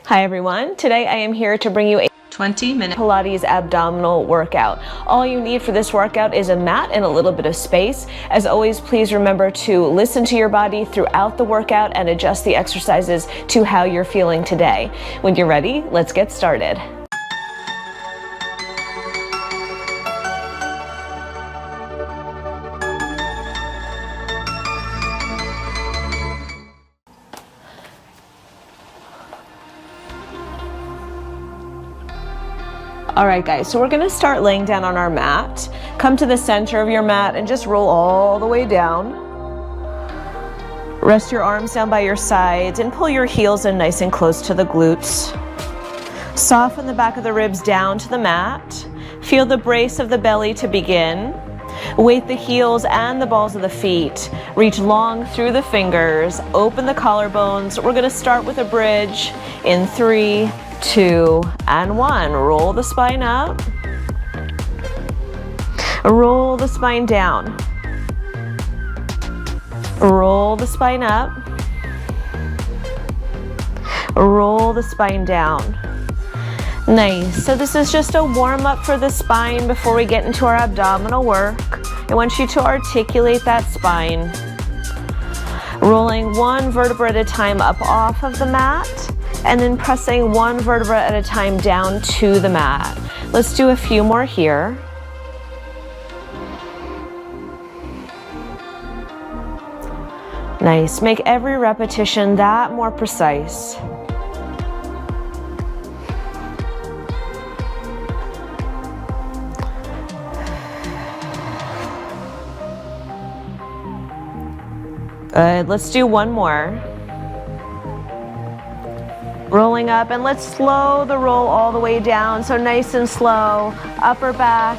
Hi everyone, today I am here to bring you a 20-minute Pilates abdominal workout. All you need for this workout is a mat and a little bit of space. As always, please remember to listen to your body throughout the workout and adjust the exercises to how you're feeling today. When you're ready, let's get started. All right guys, so we're gonna start laying down on our mat. Come to the center of your mat and just roll all the way down. Rest your arms down by your sides and pull your heels in nice and close to the glutes. Soften the back of the ribs down to the mat. Feel the brace of the belly to begin. Weight the heels and the balls of the feet. Reach long through the fingers. Open the collarbones. We're gonna start with a bridge in 3, 2, and 1. Roll the spine up. Roll the spine down. Roll the spine up. Roll the spine down. Nice. So this is just a warm-up for the spine before we get into our abdominal work. I want you to articulate that spine. Rolling one vertebra at a time up off of the mat, and then pressing one vertebra at a time down to the mat. Let's do a few more here. Nice. Make every repetition that more precise. Good. Let's do one more. Rolling up, and let's slow the roll all the way down. So nice and slow. Upper back,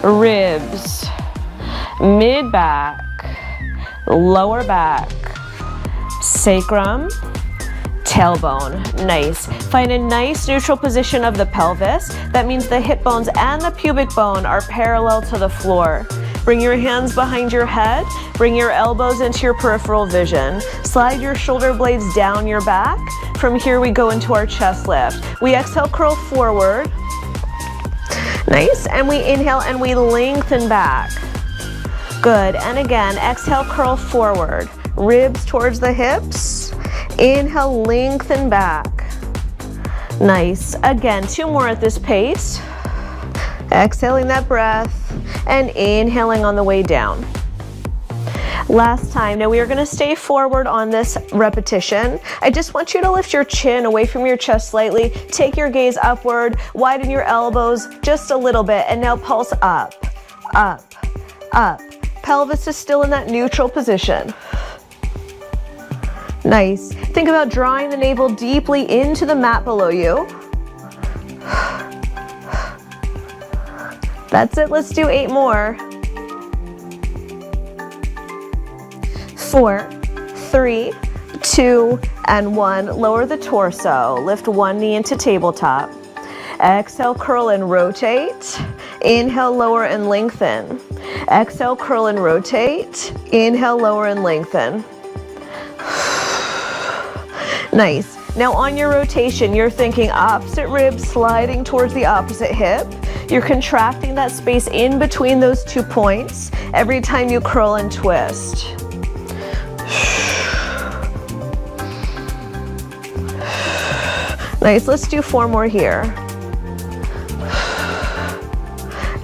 ribs, mid back, lower back, sacrum, tailbone. Nice. Find a nice neutral position of the pelvis. That means the hip bones and the pubic bone are parallel to the floor. Bring your hands behind your head. Bring your elbows into your peripheral vision. Slide your shoulder blades down your back. From here we go into our chest lift. We exhale, curl forward. Nice. And we inhale and we lengthen back. Good. And again, exhale, curl forward. Ribs towards the hips. Inhale, lengthen back. Nice. Again, 2 more at this pace. Exhaling that breath and inhaling on the way down. Last time. Now we are going to stay forward on this repetition. I just want you to lift your chin away from your chest slightly. Take your gaze upward. Widen your elbows just a little bit. And now pulse up, up, up. Pelvis is still in that neutral position. Nice. Think about drawing the navel deeply into the mat below you. That's it. Let's do 8 more. 4, 3, 2, and 1. Lower the torso. Lift one knee into tabletop. Exhale, curl and rotate. Inhale, lower and lengthen. Exhale, curl and rotate. Inhale, lower and lengthen. Nice. Now on your rotation, you're thinking opposite rib sliding towards the opposite hip. You're contracting that space in between those 2 points every time you curl and twist. Nice. Let's do 4 more here.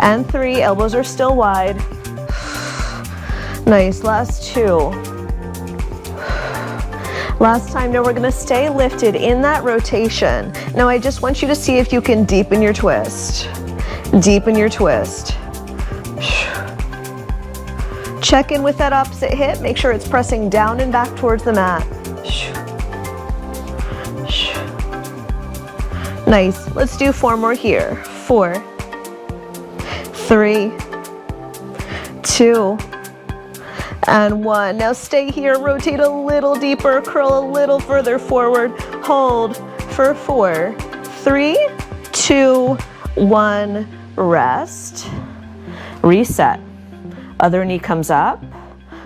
And 3. Elbows are still wide. Nice. Last 2. Last time. Now we're going to stay lifted in that rotation. Now I just want you to see if you can deepen your twist. Deepen your twist. Check in with that opposite hip. Make sure it's pressing down and back towards the mat. Nice. Let's do 4 more here. 4, 3, 2, and 1. Now stay here. Rotate a little deeper. Curl a little further forward. Hold for 4, 3, 2, 1. Rest. Reset. Other knee comes up.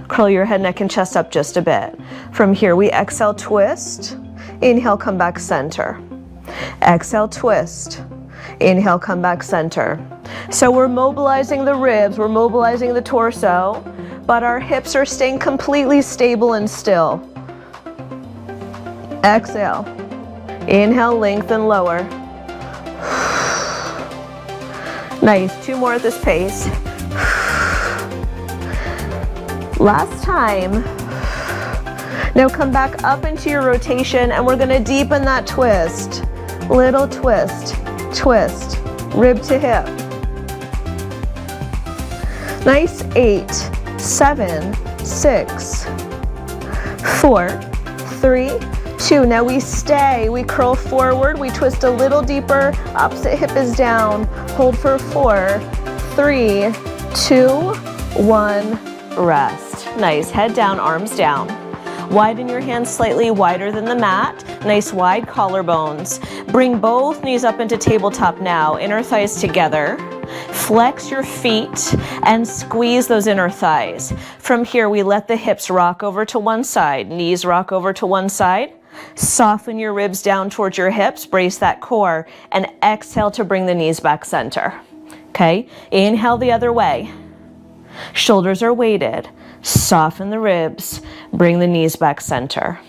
Curl your head, neck, and chest up just a bit. From here, we exhale, twist. Inhale, come back center. Exhale, twist. Inhale, come back center. So we're mobilizing the ribs, we're mobilizing the torso, but our hips are staying completely stable and still. Exhale. Inhale, lengthen, lower. Nice, 2 more at this pace. Last time. Now come back up into your rotation and we're gonna deepen that twist. Little twist, twist, rib to hip. Nice, 8, 7, 6, 4, 3, 2. Now we stay, we curl forward, we twist a little deeper, opposite hip is down. Hold for 4, 3, 2, 1, rest. Nice, head down, arms down. Widen your hands slightly wider than the mat. Nice wide collarbones. Bring both knees up into tabletop now, inner thighs together. Flex your feet and squeeze those inner thighs. From here, we let the hips rock over to one side, knees rock over to one side. Soften your ribs down towards your hips, brace that core, and exhale to bring the knees back center. Okay, inhale the other way. Shoulders are weighted. Soften the ribs, bring the knees back center.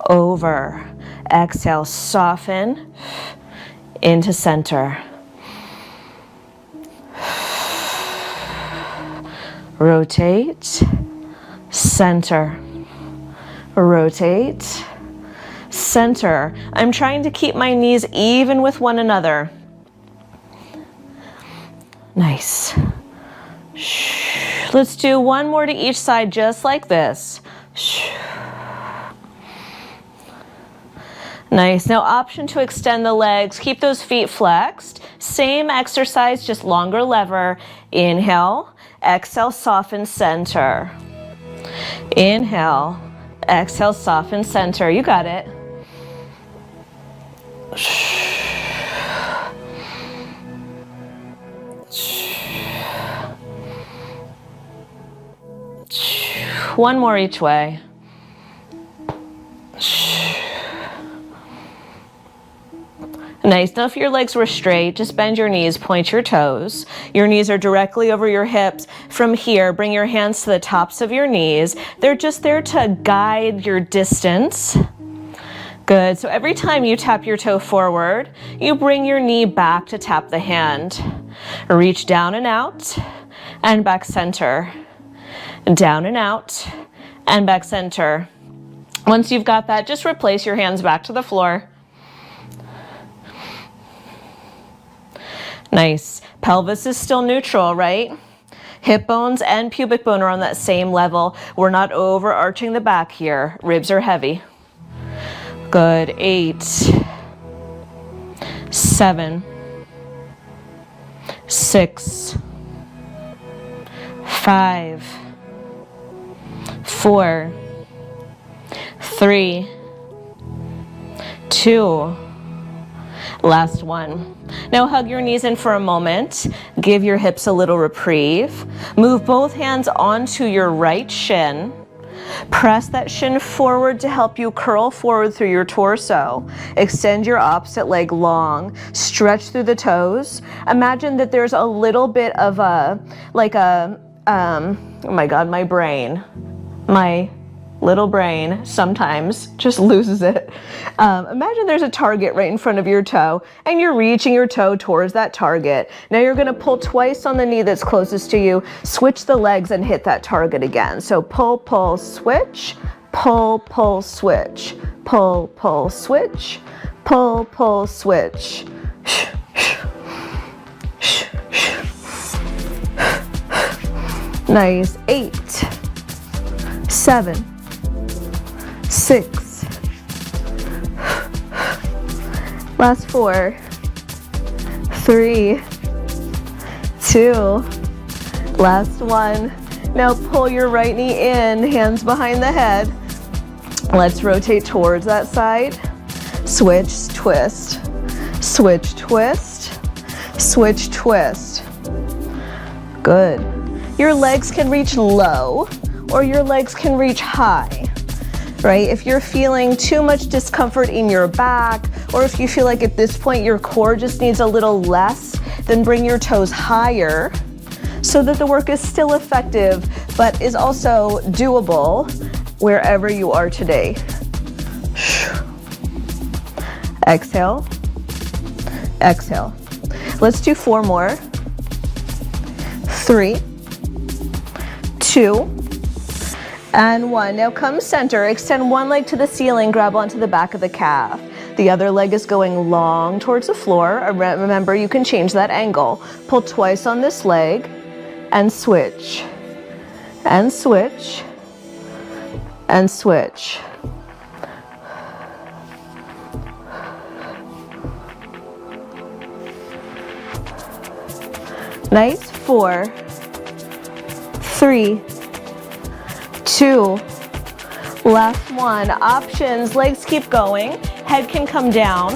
Over, exhale, soften into center. Rotate, center. Rotate, center. I'm trying to keep my knees even with one another. Nice. Let's do one more to each side just like this. Nice. Now option to extend the legs. Keep those feet flexed. Same exercise, just longer lever. Inhale, exhale, soften, center. Inhale, exhale, soften, center. You got it. One more each way. Nice. Now if your legs were straight, just bend your knees, point your toes. Your knees are directly over your hips. From here, bring your hands to the tops of your knees. They're just there to guide your distance. Good. So every time you tap your toe forward, you bring your knee back to tap the hand. Reach down and out and back center. Down and out and back center. Once you've got that, just replace your hands back to the floor. Nice. Pelvis is still neutral, right? Hip bones and pubic bone are on that same level. We're not overarching the back here. Ribs are heavy. Good. 8, 7, 6, 5, 4, 3, 2, last one. Now hug your knees in for a moment. Give your hips a little reprieve. Move both hands onto your right shin. Press that shin forward to help you curl forward through your torso. Extend your opposite leg long. Stretch through the toes. Imagine that there's a little bit of oh my God, my little brain sometimes just loses it. Imagine there's a target right in front of your toe and you're reaching your toe towards that target. Now you're gonna pull twice on the knee that's closest to you, switch the legs and hit that target again. So pull, pull, switch, pull, pull, switch, pull, pull, switch, pull, pull, switch. Nice. 8, 7, 6, last 4, 3, 2, last 1. Now pull your right knee in, hands behind the head. Let's rotate towards that side. Switch, twist, switch, twist, switch, twist. Good. Your legs can reach low or your legs can reach high. right? If you're feeling too much discomfort in your back, or if you feel like at this point your core just needs a little less, then bring your toes higher so that the work is still effective, but is also doable wherever you are today. Exhale, exhale. Let's do 4 more. 3, 2, and 1. Now come center, extend one leg to the ceiling, grab onto the back of the calf. The other leg is going long towards the floor. Remember, you can change that angle. Pull twice on this leg and switch, and switch, and switch. Nice. 4, 3, 2, last 1. Options, legs keep going. Head can come down,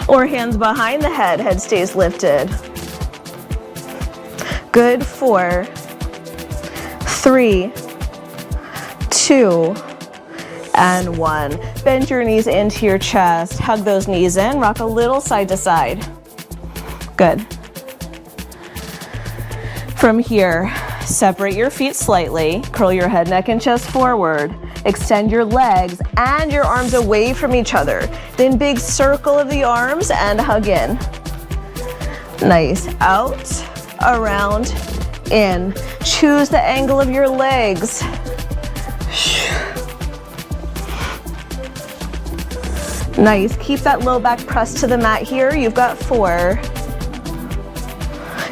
or hands behind the head, head stays lifted. Good. 4, 3, 2, and 1. Bend your knees into your chest, hug those knees in, rock a little side to side. Good. From here, separate your feet slightly, curl your head, neck, and chest forward. Extend your legs and your arms away from each other. Then big circle of the arms and hug in. Nice. Out, around, in. Choose the angle of your legs. Nice. Keep that low back pressed to the mat here. You've got 4.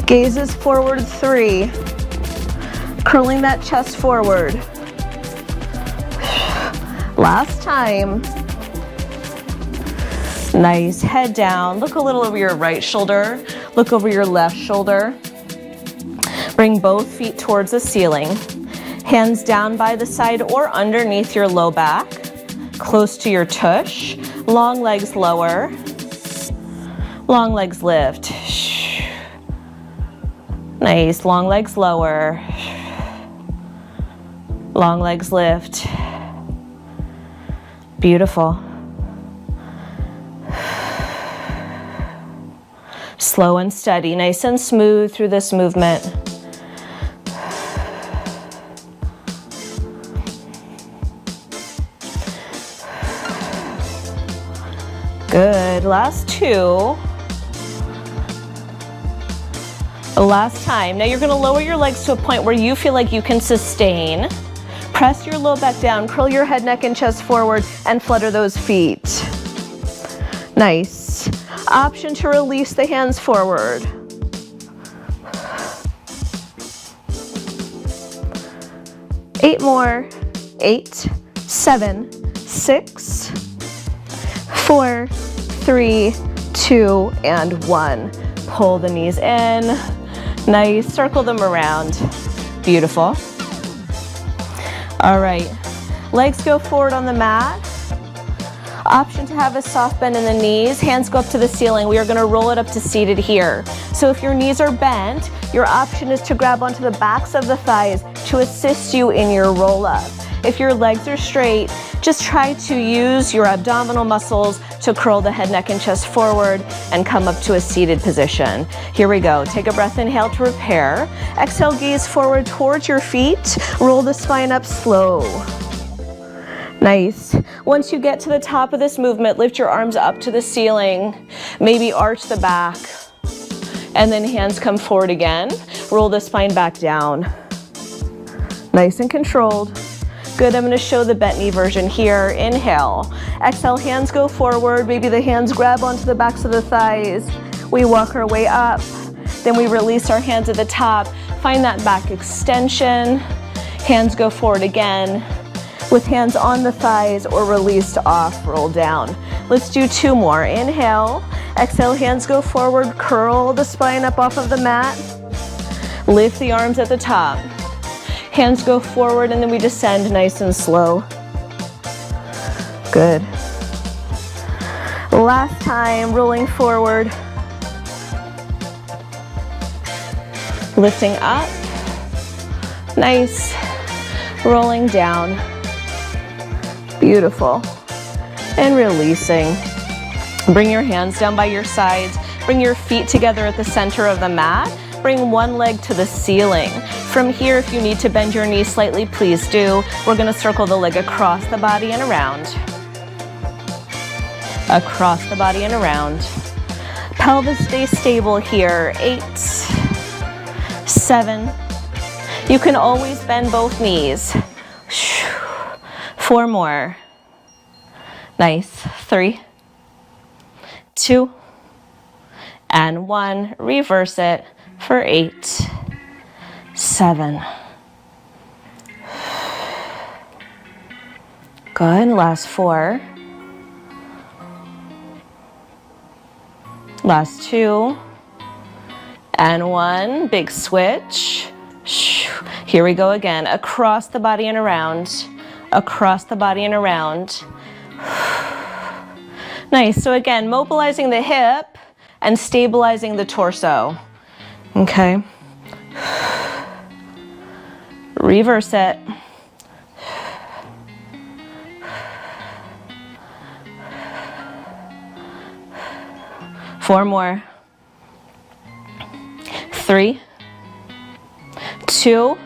Gazes forward. 3. Curling that chest forward. Last time. Nice. Head down. Look a little over your right shoulder. Look over your left shoulder. Bring both feet towards the ceiling. Hands down by the side or underneath your low back. Close to your tush. Long legs lower. Long legs lift. Nice. Long legs lower. Long legs lift. Beautiful. Slow and steady, nice and smooth through this movement. Good. Last 2. Last time. Now you're going to lower your legs to a point where you feel like you can sustain. Press your low back down, curl your head, neck, and chest forward, and flutter those feet. Nice. Option to release the hands forward. Eight more. 8, 7, 6, 4, 3, 2, and 1. Pull the knees in. Nice. Circle them around. Beautiful. All right. Legs go forward on the mat. Option to have a soft bend in the knees. Hands go up to the ceiling. We are going to roll it up to seated here. So if your knees are bent, your option is to grab onto the backs of the thighs to assist you in your roll up. If your legs are straight, just try to use your abdominal muscles to curl the head, neck, and chest forward and come up to a seated position. Here we go. Take a breath, inhale to repair. Exhale, gaze forward towards your feet. Roll the spine up slow. Nice. Once you get to the top of this movement, lift your arms up to the ceiling. Maybe arch the back. And then hands come forward again. Roll the spine back down. Nice and controlled. Good, I'm going to show the bent knee version here. Inhale. Exhale, hands go forward. Maybe the hands grab onto the backs of the thighs. We walk our way up. Then we release our hands at the top. Find that back extension. Hands go forward again. With hands on the thighs or released off, roll down. Let's do 2 more. Inhale. Exhale, hands go forward. Curl the spine up off of the mat. Lift the arms at the top. Hands go forward and then we descend nice and slow. Good. Last time, rolling forward. Lifting up. Nice. Rolling down. Beautiful. And releasing. Bring your hands down by your sides. Bring your feet together at the center of the mat. Bring one leg to the ceiling. From here, if you need to bend your knees slightly, please do. We're gonna circle the leg across the body and around. Across the body and around. Pelvis stays stable here. 8, 7. You can always bend both knees. 4 more. Nice. 3, 2, and 1. Reverse it for 8, 7. Good. Last 4. Last 2. And 1. Big switch. Here we go again. Across the body and around. Across the body and around. Nice. So again, mobilizing the hip and stabilizing the torso. Okay. Reverse it. Four more. 3, 2,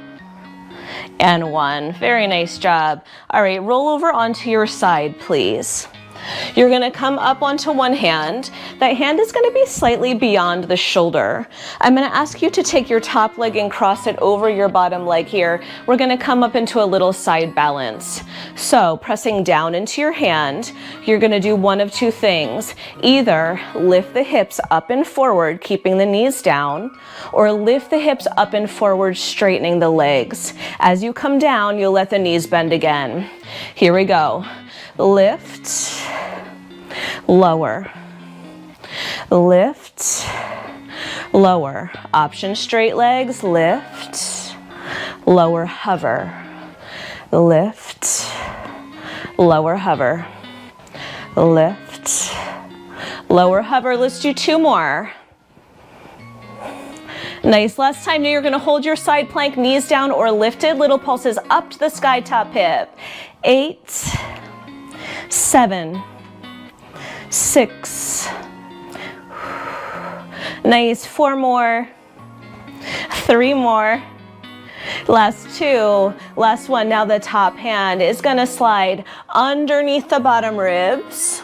and 1. Very nice job. All right, roll over onto your side, please. You're gonna come up onto one hand. That hand is gonna be slightly beyond the shoulder. I'm gonna ask you to take your top leg and cross it over your bottom leg here. We're gonna come up into a little side balance. So pressing down into your hand, you're gonna do one of two things. Either lift the hips up and forward, keeping the knees down, or lift the hips up and forward, straightening the legs. As you come down, you'll let the knees bend again. Here we go. Lift, lower, lift, lower. Option straight legs, lift, lower, hover, lift, lower, hover, lift, lower, hover. Let's do 2 more. Nice. Last time. Now you're going to hold your side plank, knees down or lifted, little pulses up to the sky top hip. 8, 7, 6. Nice. 4 more. 3 more. Last 2. Last 1. Now the top hand is going to slide underneath the bottom ribs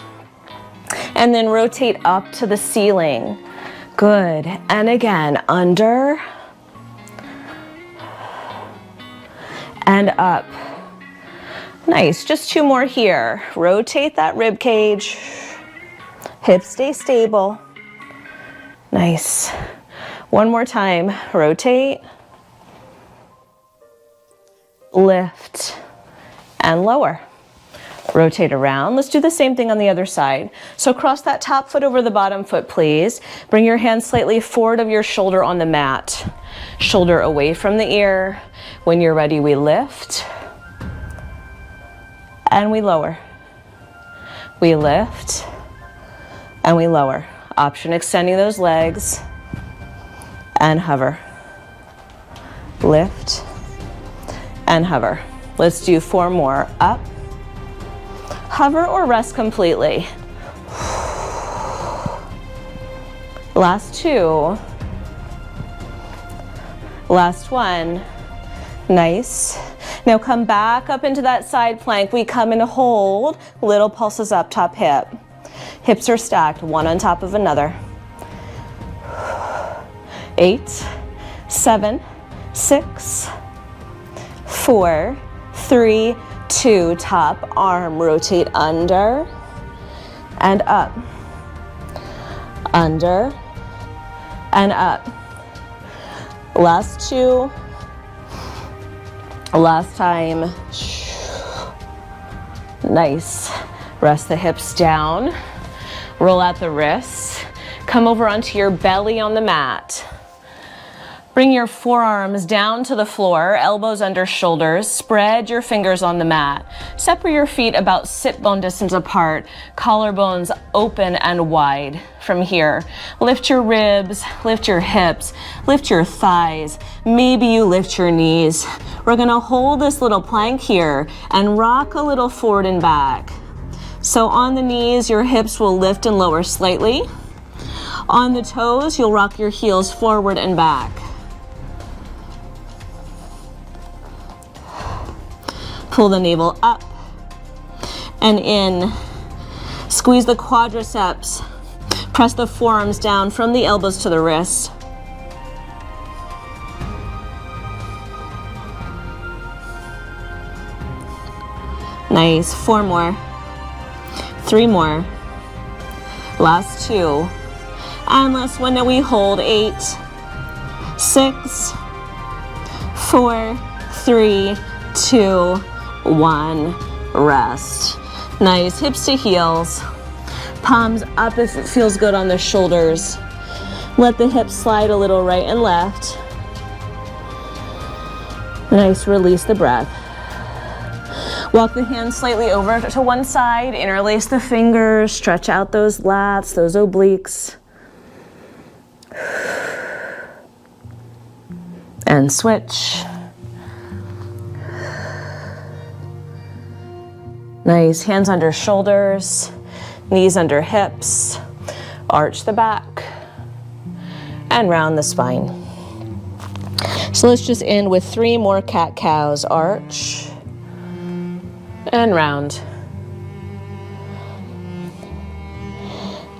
and then rotate up to the ceiling. Good. And again, under and up. Nice. Just 2 more here. Rotate that rib cage. Hips stay stable. Nice. 1 more time. Rotate, lift, and lower. Rotate around. Let's do the same thing on the other side. So cross that top foot over the bottom foot, please. Bring your hands slightly forward of your shoulder on the mat. Shoulder away from the ear. When you're ready, we lift and we lower. We lift and we lower. Option extending those legs and hover. Lift and hover. Let's do 4 more. Up, hover or rest completely. Last 2. Last 1. Nice. Now come back up into that side plank. We come and hold. Little pulses up top hip. Hips are stacked, one on top of another. 8, 7, 6, 4, 3, 2. Top arm, rotate under and up. Under and up. Last 2. Last time. Nice. Rest the hips down. Roll out the wrists. Come over onto your belly on the mat. Bring your forearms down to the floor, elbows under shoulders, spread your fingers on the mat. Separate your feet about sit bone distance apart, collarbones open and wide from here. Lift your ribs, lift your hips, lift your thighs. Maybe you lift your knees. We're gonna hold this little plank here and rock a little forward and back. So on the knees, your hips will lift and lower slightly. On the toes, you'll rock your heels forward and back. Pull the navel up and in. Squeeze the quadriceps. Press the forearms down from the elbows to the wrists. Nice. 4 more. 3 more. Last 2. And last one that we hold. 8, 6, 4, 3, 2, 1, rest. Nice, hips to heels, palms up if it feels good on the shoulders. Let the hips slide a little right and left. Nice, release the breath. Walk the hands slightly over to one side, interlace the fingers, stretch out those lats, those obliques. And switch. Nice, hands under shoulders, knees under hips, arch the back, and round the spine. So let's just end with 3 more cat-cows. Arch, and round,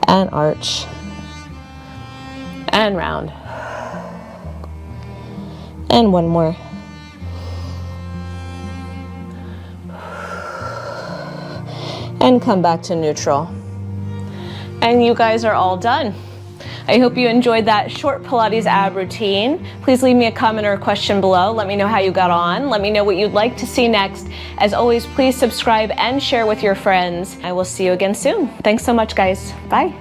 and arch, and round. And 1 more. And come back to neutral. And you guys are all done. I hope you enjoyed that short Pilates ab routine. Please leave me a comment or a question below. Let me know how you got on. Let me know what you'd like to see next. As always, please subscribe and share with your friends. I will see you again soon. Thanks so much, guys. Bye.